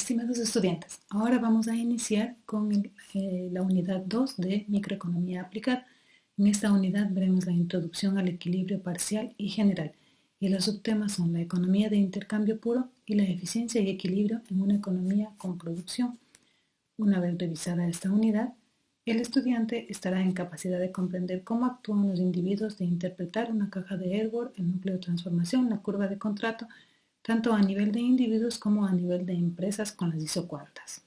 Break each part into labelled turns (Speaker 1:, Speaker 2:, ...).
Speaker 1: Estimados estudiantes, ahora vamos a iniciar con la unidad 2 de microeconomía aplicada. En esta unidad veremos la introducción al equilibrio parcial y general, y los subtemas son la economía de intercambio puro y la eficiencia y equilibrio en una economía con producción. Una vez revisada esta unidad, el estudiante estará en capacidad de comprender cómo actúan los individuos, de interpretar una caja de Edward, el núcleo de transformación, la curva de contrato, tanto a nivel de individuos como a nivel de empresas con las isocuantas.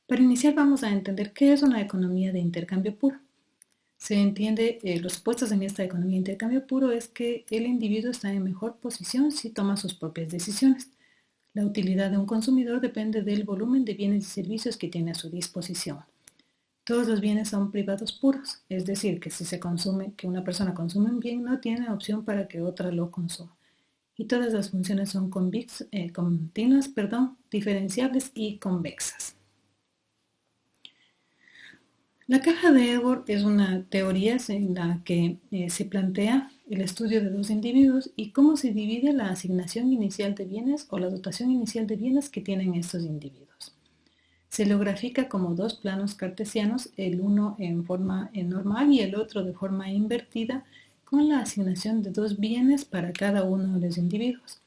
Speaker 1: Para iniciar vamos a entender qué es una economía de intercambio puro. Se entiende, los supuestos en esta economía de intercambio puro es que el individuo está en mejor posición si toma sus propias decisiones. La utilidad de un consumidor depende del volumen de bienes y servicios que tiene a su disposición. Todos los bienes son privados puros, es decir, que si que una persona consume un bien, no tiene opción para que otra lo consuma. Y todas las funciones son continuas, diferenciables y convexas. La caja de Edward es una teoría en la que se plantea el estudio de dos individuos y cómo se divide la asignación inicial de bienes o la dotación inicial de bienes que tienen estos individuos. Se lo grafica como dos planos cartesianos, el uno en forma normal y el otro de forma invertida, con la asignación de dos bienes para cada uno de los individuos.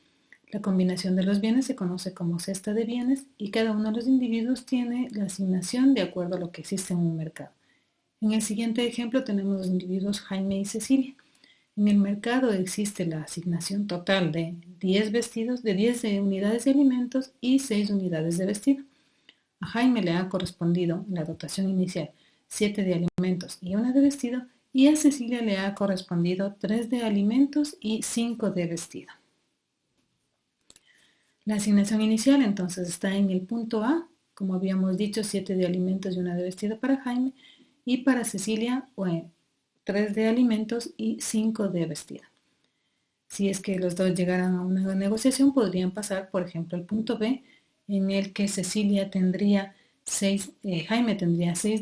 Speaker 1: La combinación de los bienes se conoce como cesta de bienes y cada uno de los individuos tiene la asignación de acuerdo a lo que existe en un mercado. En el siguiente ejemplo tenemos los individuos Jaime y Cecilia. En el mercado existe la asignación total de 10 vestidos, de 10 unidades de alimentos y 6 unidades de vestido. A Jaime le ha correspondido en la dotación inicial 7 de alimentos y 1 de vestido, y a Cecilia le ha correspondido 3 de alimentos y 5 de vestido. La asignación inicial entonces está en el punto A, como habíamos dicho, 7 de alimentos y 1 de vestido para Jaime, y para Cecilia 3 de alimentos y 5 de vestido. Si es que los dos llegaran a una negociación, podrían pasar, por ejemplo, al punto B, en el que Jaime tendría 6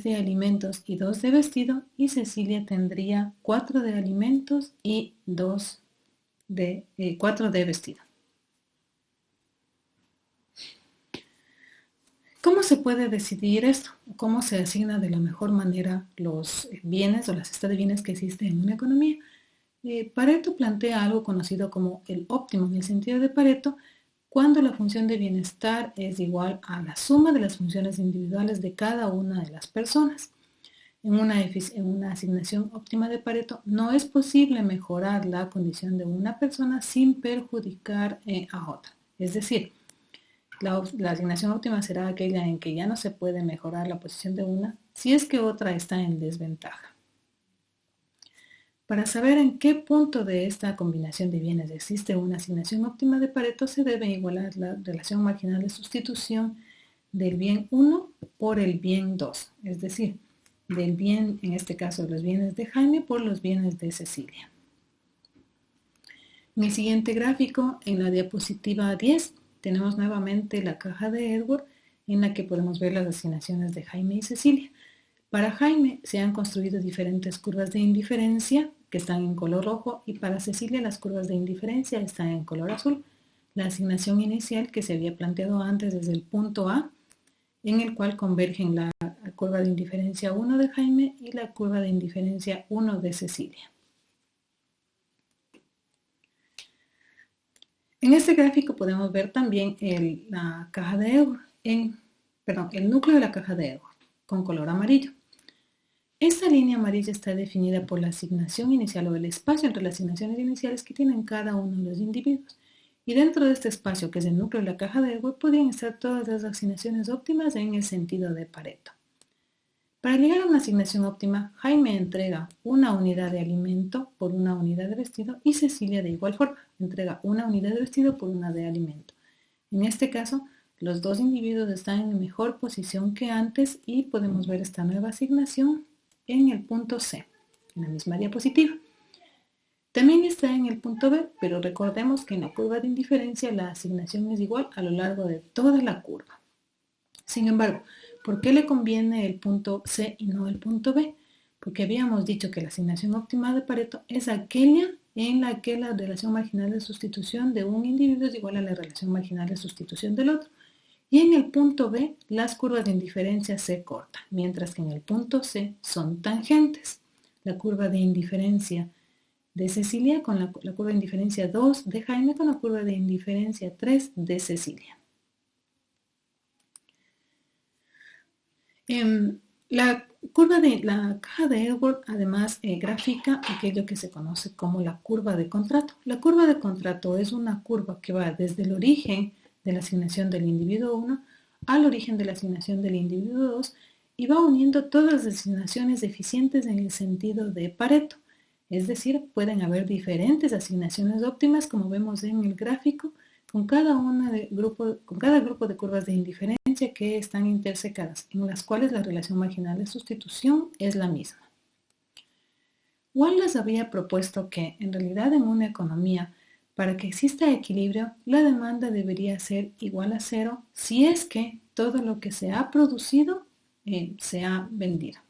Speaker 1: de alimentos y 2 de vestido, y Cecilia tendría 4 de alimentos y 4 de vestido. ¿Cómo se puede decidir esto? ¿Cómo se asigna de la mejor manera los bienes o la cesta de bienes que existe en una economía? Pareto plantea algo conocido como el óptimo, en el sentido de Pareto, cuando la función de bienestar es igual a la suma de las funciones individuales de cada una de las personas. En una asignación óptima de Pareto no es posible mejorar la condición de una persona sin perjudicar a otra. Es decir, la asignación óptima será aquella en que ya no se puede mejorar la posición de una si es que otra está en desventaja. Para saber en qué punto de esta combinación de bienes existe una asignación óptima de Pareto, se debe igualar la relación marginal de sustitución del bien 1 por el bien 2, es decir, del bien, en este caso, los bienes de Jaime por los bienes de Cecilia. En el siguiente gráfico, en la diapositiva 10, tenemos nuevamente la caja de Edward, en la que podemos ver las asignaciones de Jaime y Cecilia. Para Jaime se han construido diferentes curvas de indiferencia que están en color rojo, y para Cecilia las curvas de indiferencia están en color azul. La asignación inicial que se había planteado antes desde el punto A, en el cual convergen la curva de indiferencia 1 de Jaime y la curva de indiferencia 1 de Cecilia. En este gráfico podemos ver también el núcleo de la caja de Edward con color amarillo. Esta línea amarilla está definida por la asignación inicial o el espacio entre las asignaciones iniciales que tienen cada uno de los individuos. Y dentro de este espacio, que es el núcleo de la caja de Edward, podrían estar todas las asignaciones óptimas en el sentido de Pareto. Para llegar a una asignación óptima, Jaime entrega una unidad de alimento por una unidad de vestido y Cecilia de igual forma entrega una unidad de vestido por una de alimento. En este caso, los dos individuos están en mejor posición que antes y podemos ver esta nueva asignación en el punto C, en la misma diapositiva. También está en el punto B, pero recordemos que en la curva de indiferencia la asignación es igual a lo largo de toda la curva. Sin embargo, ¿por qué le conviene el punto C y no el punto B? Porque habíamos dicho que la asignación óptima de Pareto es aquella en la que la relación marginal de sustitución de un individuo es igual a la relación marginal de sustitución del otro. Y en el punto B, las curvas de indiferencia se cortan, mientras que en el punto C son tangentes. La curva de indiferencia de Cecilia con la curva de indiferencia 2 de Jaime con la curva de indiferencia 3 de Cecilia. La caja de Edward además grafica aquello que se conoce como la curva de contrato. La curva de contrato es una curva que va desde el origen de la asignación del individuo 1 al origen de la asignación del individuo 2 y va uniendo todas las asignaciones eficientes en el sentido de Pareto. Es decir, pueden haber diferentes asignaciones óptimas como vemos en el gráfico con cada grupo de curvas de indiferencia que están intersecadas, en las cuales la relación marginal de sustitución es la misma. Wallace había propuesto que, en realidad, en una economía, para que exista equilibrio, la demanda debería ser igual a cero si es que todo lo que se ha producido se ha vendido.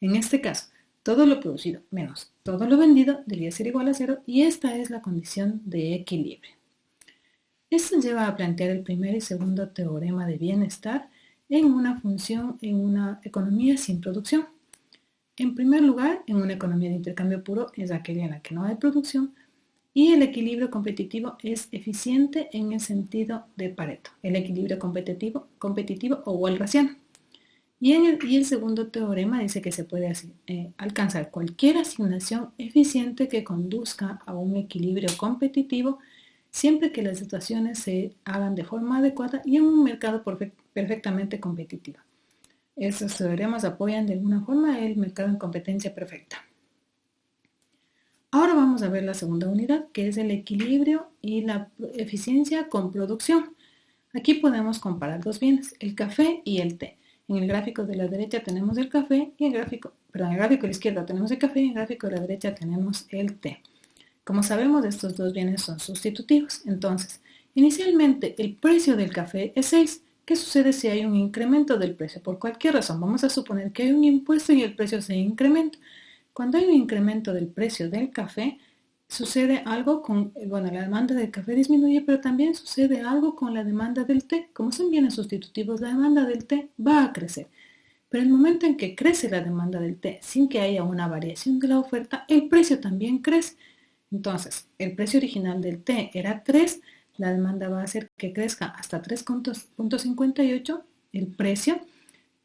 Speaker 1: En este caso, todo lo producido menos todo lo vendido debía ser igual a cero y esta es la condición de equilibrio. Esto lleva a plantear el primer y segundo teorema de bienestar en una función en una economía sin producción. En primer lugar, en una economía de intercambio puro es aquella en la que no hay producción y el equilibrio competitivo es eficiente en el sentido de Pareto, el equilibrio competitivo o Walrasiano. Y el segundo teorema dice que se puede alcanzar cualquier asignación eficiente que conduzca a un equilibrio competitivo siempre que las situaciones se hagan de forma adecuada y en un mercado perfectamente competitivo. Estos teoremas apoyan de alguna forma el mercado en competencia perfecta. Ahora vamos a ver la segunda unidad, que es el equilibrio y la eficiencia con producción. Aquí podemos comparar dos bienes, el café y el té. En el gráfico de la derecha tenemos el café y en el gráfico de la izquierda tenemos el café y en el gráfico de la derecha tenemos el té. Como sabemos, estos dos bienes son sustitutivos. Entonces, inicialmente el precio del café es 6. ¿Qué sucede si hay un incremento del precio? Por cualquier razón, vamos a suponer que hay un impuesto y el precio se incrementa. Cuando hay un incremento del precio del café, sucede algo la demanda del café disminuye, pero también sucede algo con la demanda del té. Como son bienes sustitutivos, la demanda del té va a crecer. Pero el momento en que crece la demanda del té sin que haya una variación de la oferta, el precio también crece. Entonces, el precio original del té era 3, la demanda va a hacer que crezca hasta 3.58 el precio,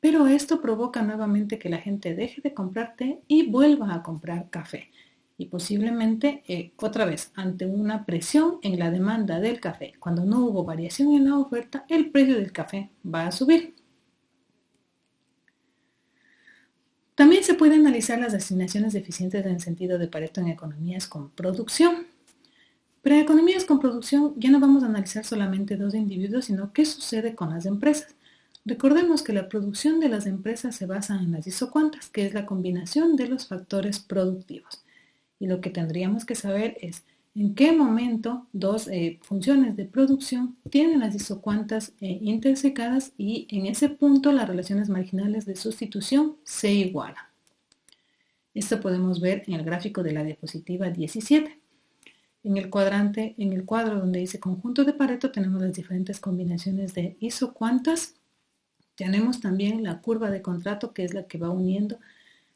Speaker 1: pero esto provoca nuevamente que la gente deje de comprar té y vuelva a comprar café. Y posiblemente, otra vez, ante una presión en la demanda del café, cuando no hubo variación en la oferta, el precio del café va a subir. También se puede analizar las asignaciones eficientes en el sentido de Pareto en economías con producción. Pero en economías con producción ya no vamos a analizar solamente dos individuos, sino qué sucede con las empresas. Recordemos que la producción de las empresas se basa en las isocuantas, que es la combinación de los factores productivos. Y lo que tendríamos que saber es en qué momento dos funciones de producción tienen las isocuantas intersecadas y en ese punto las relaciones marginales de sustitución se igualan. Esto podemos ver en el gráfico de la diapositiva 17. En el cuadro donde dice conjunto de Pareto tenemos las diferentes combinaciones de isocuantas. Tenemos también la curva de contrato que es la que va uniendo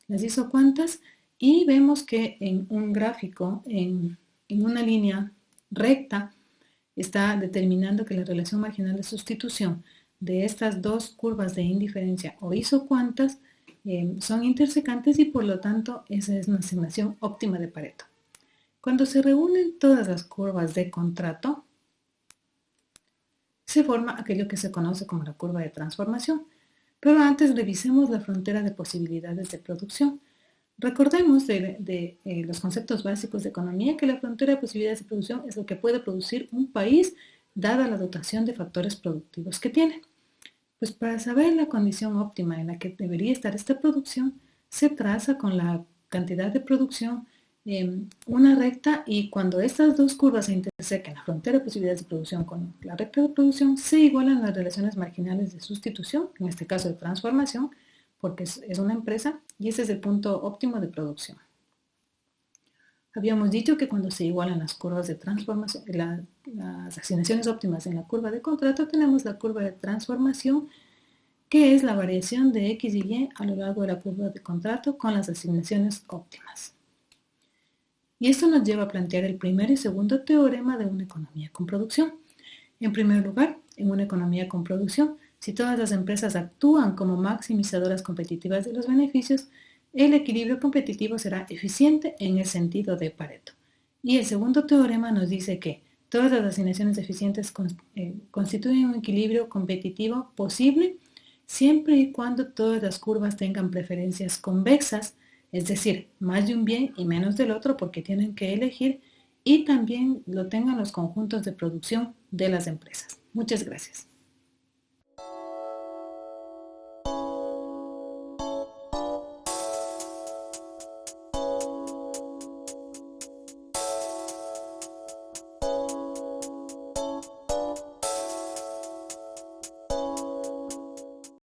Speaker 1: las isocuantas. Y vemos que en un gráfico, en una línea recta, está determinando que la relación marginal de sustitución de estas dos curvas de indiferencia o isocuantas son intersecantes y por lo tanto esa es una asignación óptima de Pareto. Cuando se reúnen todas las curvas de contrato, se forma aquello que se conoce como la curva de transformación. Pero antes revisemos la frontera de posibilidades de producción. Recordemos de los conceptos básicos de economía que la frontera de posibilidades de producción es lo que puede producir un país dada la dotación de factores productivos que tiene. Pues para saber la condición óptima en la que debería estar esta producción, se traza con la cantidad de producción una recta y cuando estas dos curvas se intersecan, la frontera de posibilidades de producción con la recta de producción, se igualan las relaciones marginales de sustitución, en este caso de transformación, porque es una empresa y ese es el punto óptimo de producción. Habíamos dicho que cuando se igualan las curvas de transformación, las asignaciones óptimas en la curva de contrato, tenemos la curva de transformación, que es la variación de X y Y a lo largo de la curva de contrato con las asignaciones óptimas. Y esto nos lleva a plantear el primer y segundo teorema de una economía con producción. En primer lugar, en una economía con producción, si todas las empresas actúan como maximizadoras competitivas de los beneficios, el equilibrio competitivo será eficiente en el sentido de Pareto. Y el segundo teorema nos dice que todas las asignaciones eficientes constituyen un equilibrio competitivo posible siempre y cuando todas las curvas tengan preferencias convexas, es decir, más de un bien y menos del otro porque tienen que elegir, y también lo tengan los conjuntos de producción de las empresas. Muchas gracias.